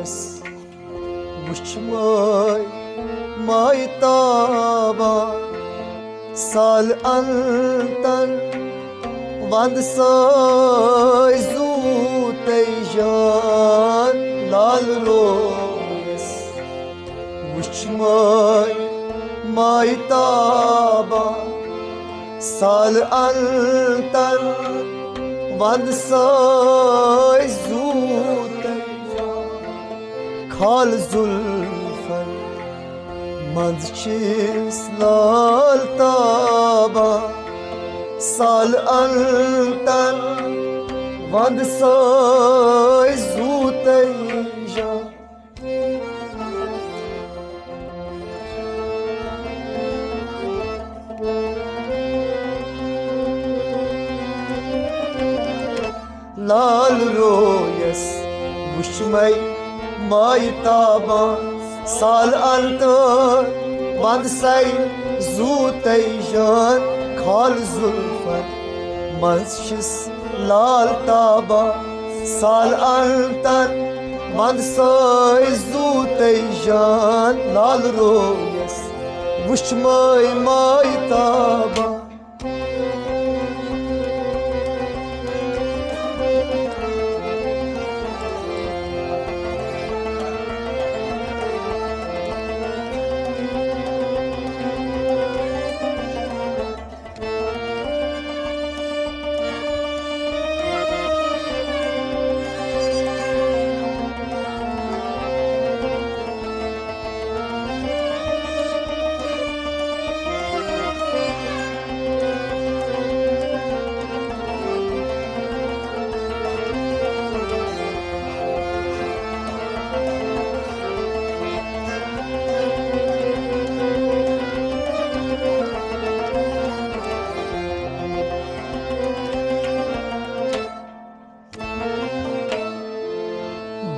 رویس وچمای مایتابا سال انتن وند سای زود جان لال رویس وچمای مایتابا سال انتن وند سای زود کال زلفن مند چیز لال تابا سال انتن وند سای زود جا لال رویس وشمي مایتابا سال انتر وند سای زوتی جان کال زلفت منشس لال تابا سال انتر وند سای زوتی جان لال رویس وشمي مایتابا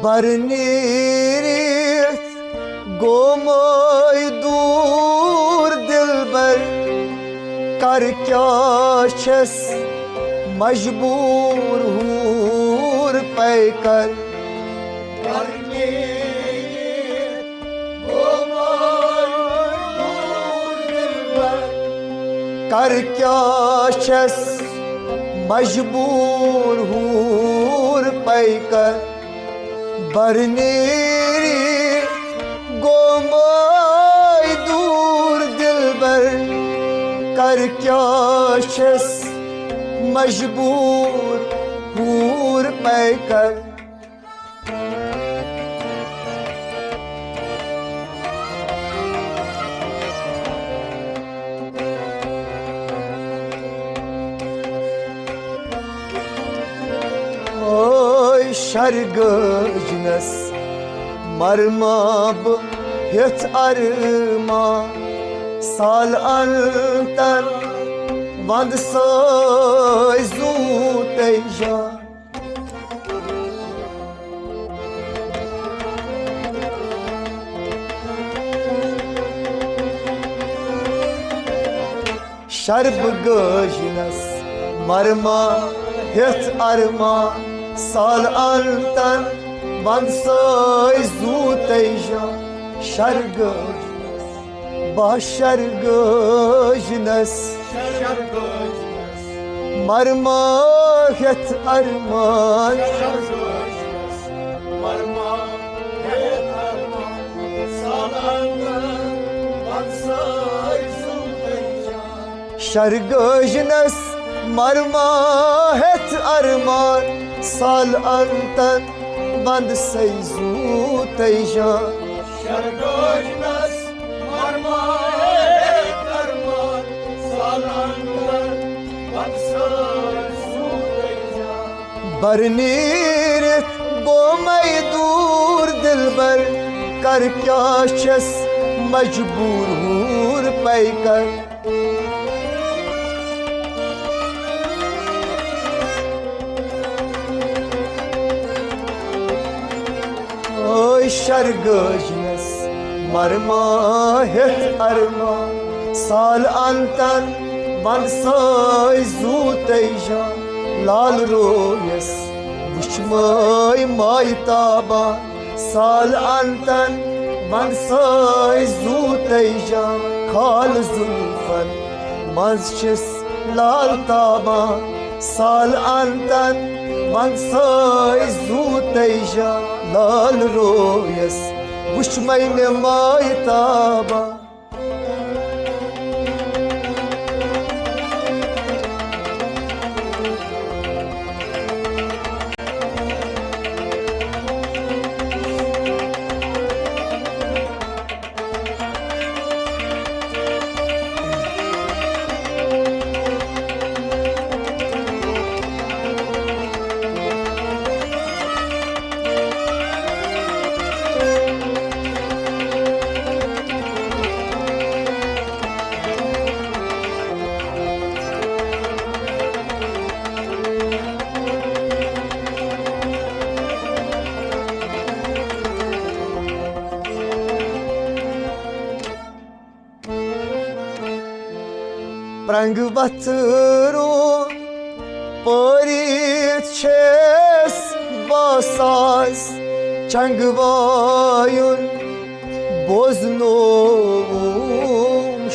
برنیریت گومای دور دلبر کر کیا چس مجبور هور پیکر برنیریت گومای دور دلبر کر کیا چس مجبور هور پیکر برنیری گومای دور دلبر کر کیا چس مجبور هور پیکر şargıcınız marmab hit arma sal antan vand soy zuteja şargıcınız marma hit arma سال انتن وند سای زوتیجا شرگوش با شرگوشنس مرماهت ارمان شرگوشنس مرماهت ارمان سال انتن بند سیزو تیجا شرگوشنس مرمای کرمان سال انتن بند سیزو تیجا برنیرت گومای دور دلبر کر کیا چس مجبور هور پیکر şargıcınız marmahet arma sal antan vand soy zuteja lal royes vuşmay maytaba سال انتن من سای زود ایجان کال زلفن مزچس لال تابا سال انتن من سای زود ایجان لال رویس وشمین مای تابا Prang batru Porit ches basas Changvayun Boznom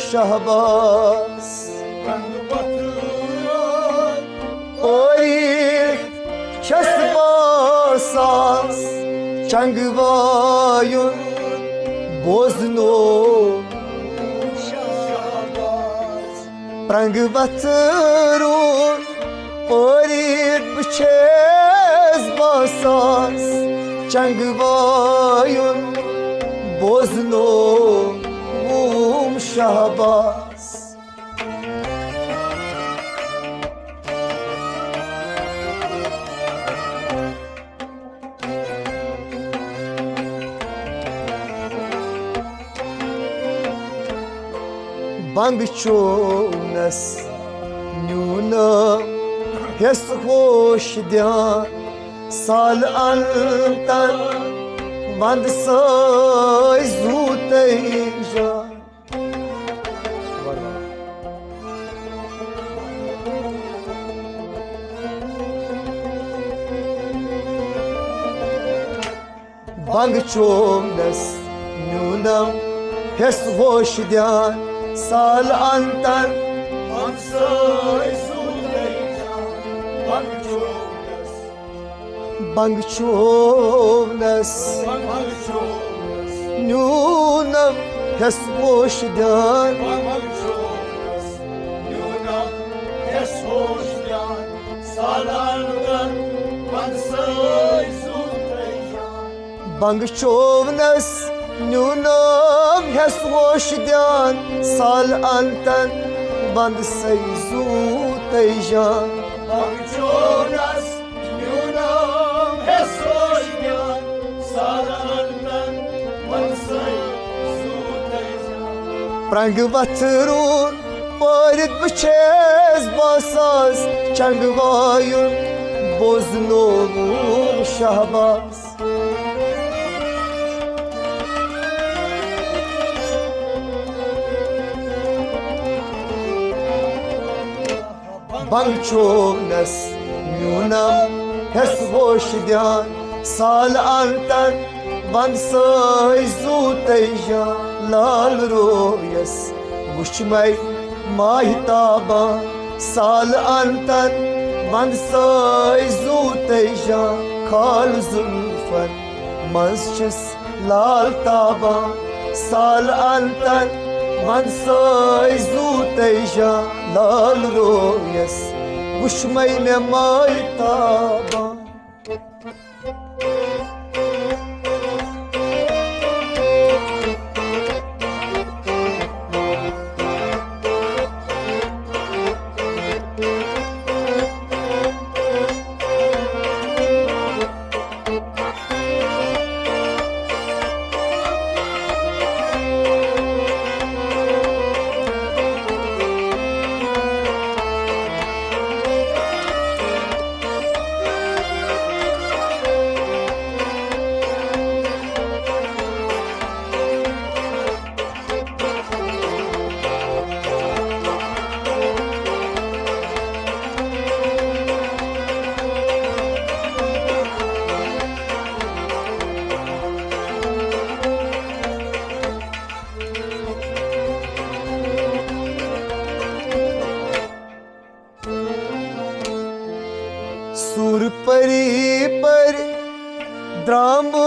şahbaz Porit ches basas Changvayun Boznom Prang batru Porit bches basas Changvayun Boznom şahbaz Bang çonas Nuna Hes hoş diyan Sal antan Band say zuteyja Bang çonas Nuna Hes hoş diyan Sal antan Mansay Suleyman Bangchonas Bang çonas Bangchonas Nuna Hes hoş diyan Bangchonas Yuna Eshoşyan Salandan Mansay Suleyman Bang çonas Nunam hes hoş diyan Sal antan Band say zuteyjan Bangchonas Yuna Eshoşyan Salandan Mansay Suleyman Prang batru Porit bches basas Changvayun Boznom şahbaz Bang çonas Nunam hes hoş diyan Sal antan Band say zuteyja Lal royas Vuşmay mahitaba Sal antan Band say zuteyja Kal zulfan Mazçis lal taba Sal antan Band say zuteyja Lal royas Vuşmayne mahitaba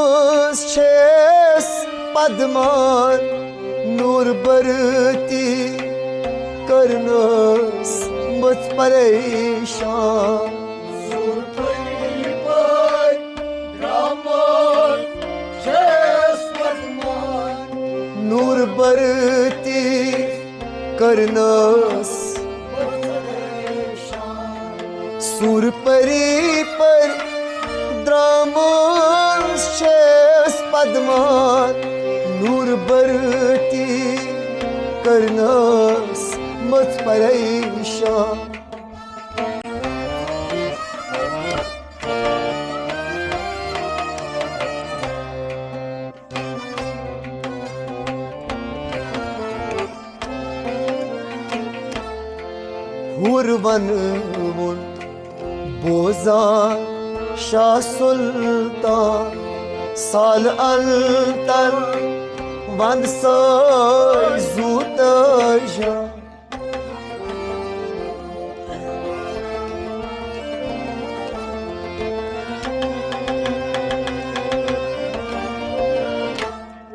Dramız çes padman nur barti karnas mut pareşan Surpari par Raman Shes Padman nur barti karnas sur pari par Dramız çes padman nur barti karnas mut pareşan Hurvanımın bozan Şah Sultan Sal altan Vansay zutaja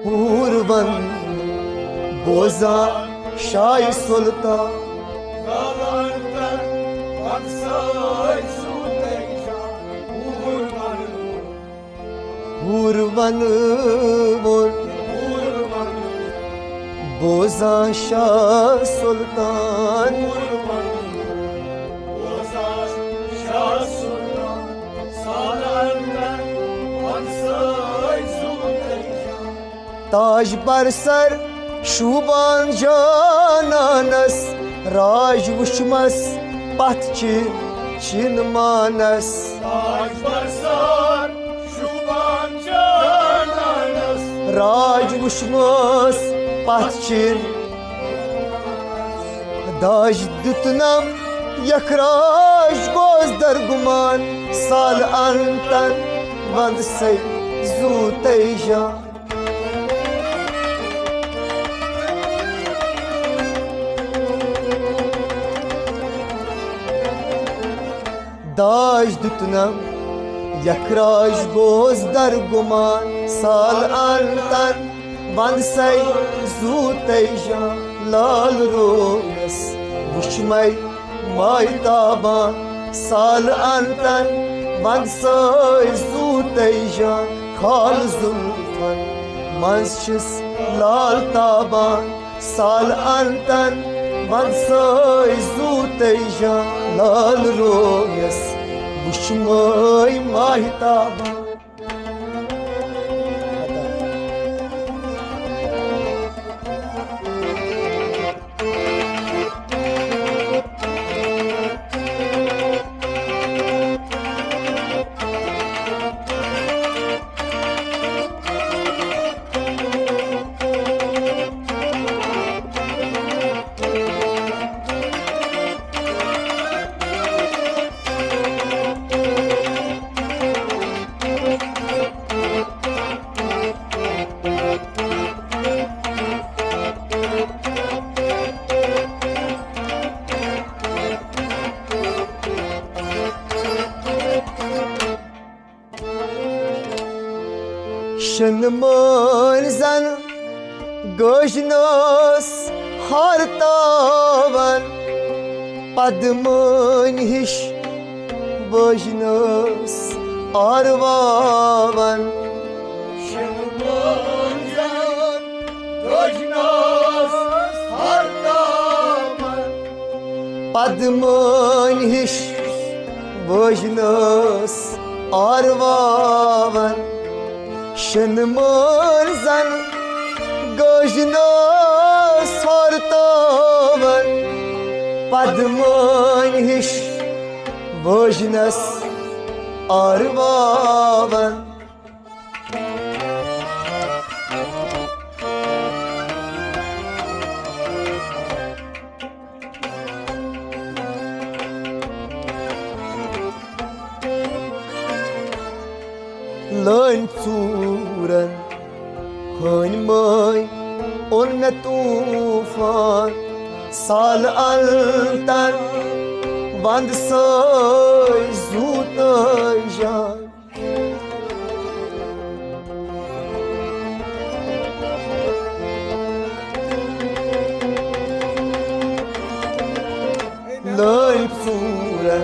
Hurvan bozan Şah Sultan Salantan Vansay Suteja Hurvanımın bozan Şah Sultan Shah Sultan Salantan Vansay Suteja ताज पर सर शुबान जानस राज वुशमस पथचि चिन मानस Taj Barsar Şuban Cananas राज वुशमस पथचिन दाज दुतनम यखराज गोज दरगुमान साल अंतन वंद से जूतेजा दाज दुतनम यखराज गोज दरगुमान साल अंतन वंद से जूतेजा लाल रोयस वुशमय माय ताबान साल अंतन वंद से जूतेजा खाल जुल्फन मंशस लाल ताबान साल अंतन वंद से जूतेजा लाल रोयस वुशमय माय ताबान Şınmın zan gojnos hartavan Padmın hiş vojnos arvavan Şınmancan Gojnos Hardaman Padmın hiş vojnos arvavan Şınmın zan gojnos hartavan Padmın hiş vojnos arvavan Lanturan Hanmay Onne tufan Sal altan Vand say zutajan صورة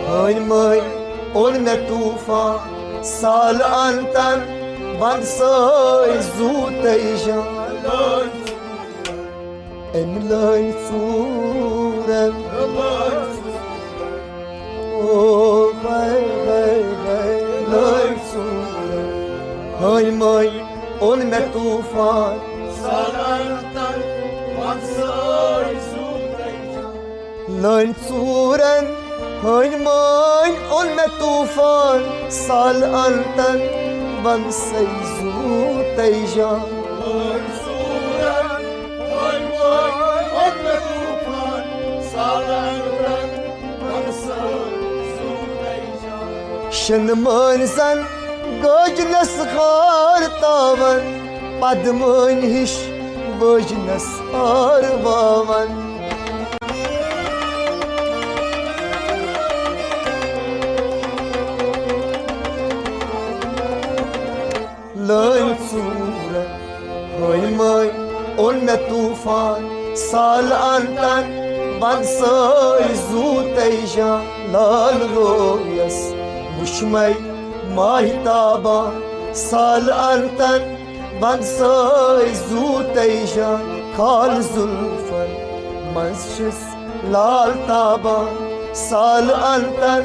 هاي ماي قلنا طوفان سال أنتن بنساي زود تيجان إملاي صورة أوه باي باي باي لاي صورة هاي ماي قلنا طوفان Salantan Vansay Zutayjan لاين صورا هاي ماي قلنا طوفان سال أنتن بنسي زود تيجان Mansuran Hay Vay Anne Tufan Salantan Vansay Zutayjan شنمانزن گاجنس خار تاون پدمون هش وجنس آرواون لاين صورة هاي ماي قلنا طوفان سال أنتن بنساي زود تيجان لال رويس وشمي ماهتابا سال أنتن بنساي زود تيجان قال زلفا منشس لال تابا سال أنتن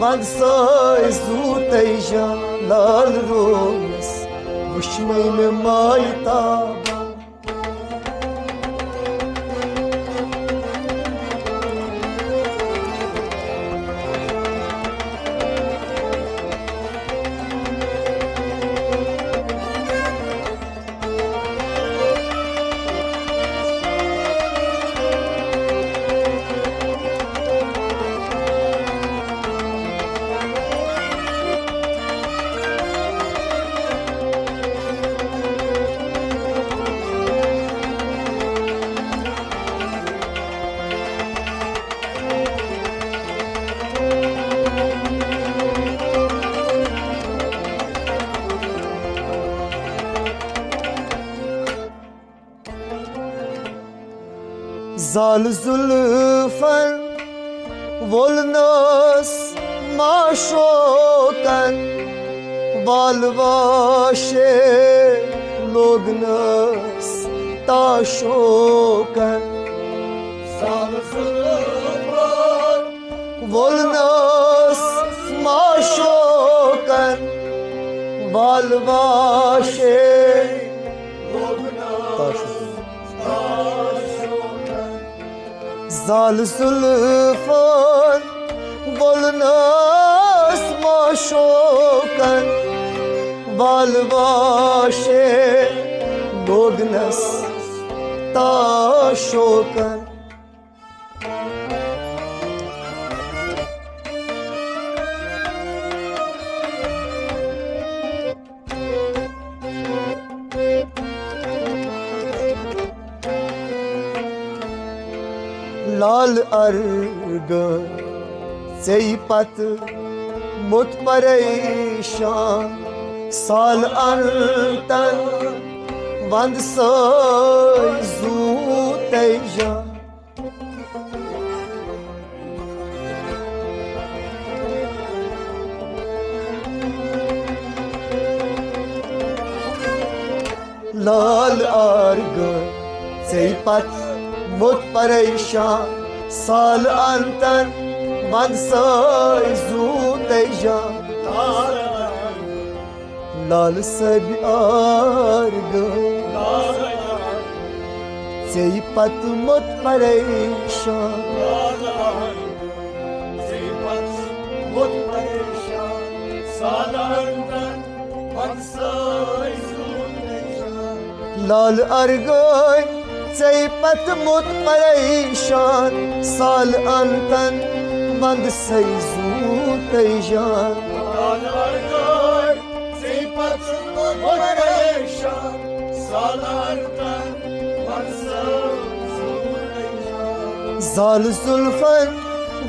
بنساي زود تيجان لال رويس وشمي ماهتابا زال زلفن والناس ما شوكن والباشه لوگ ناس تا شوكن Sal Zulfan والناس ما شوكن والباشه Logna تا شوكن Ashokan زال زلفان والناس ما شوكن والباشه لوگ ناس تا شوكن لال ارگ زیپت مت پریشان سال انتن وند سای زود تیجان لال ارگ زیپت مت پریشان سال انتن من سای زود تیجان لال سبی آرگ زیپت مت پریشان لال ارگای زیپت مت پریشان سال انتن بند سی زود تیجان زال زلفن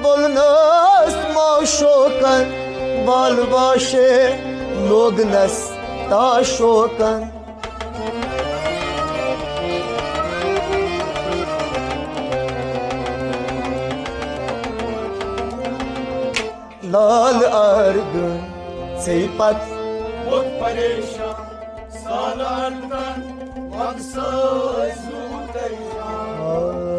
بلناس ما شوکن بال باشه لوگ نس تا شوکن سال ارگن سیپت خود پریشان سال اردن مقصد زود ایشان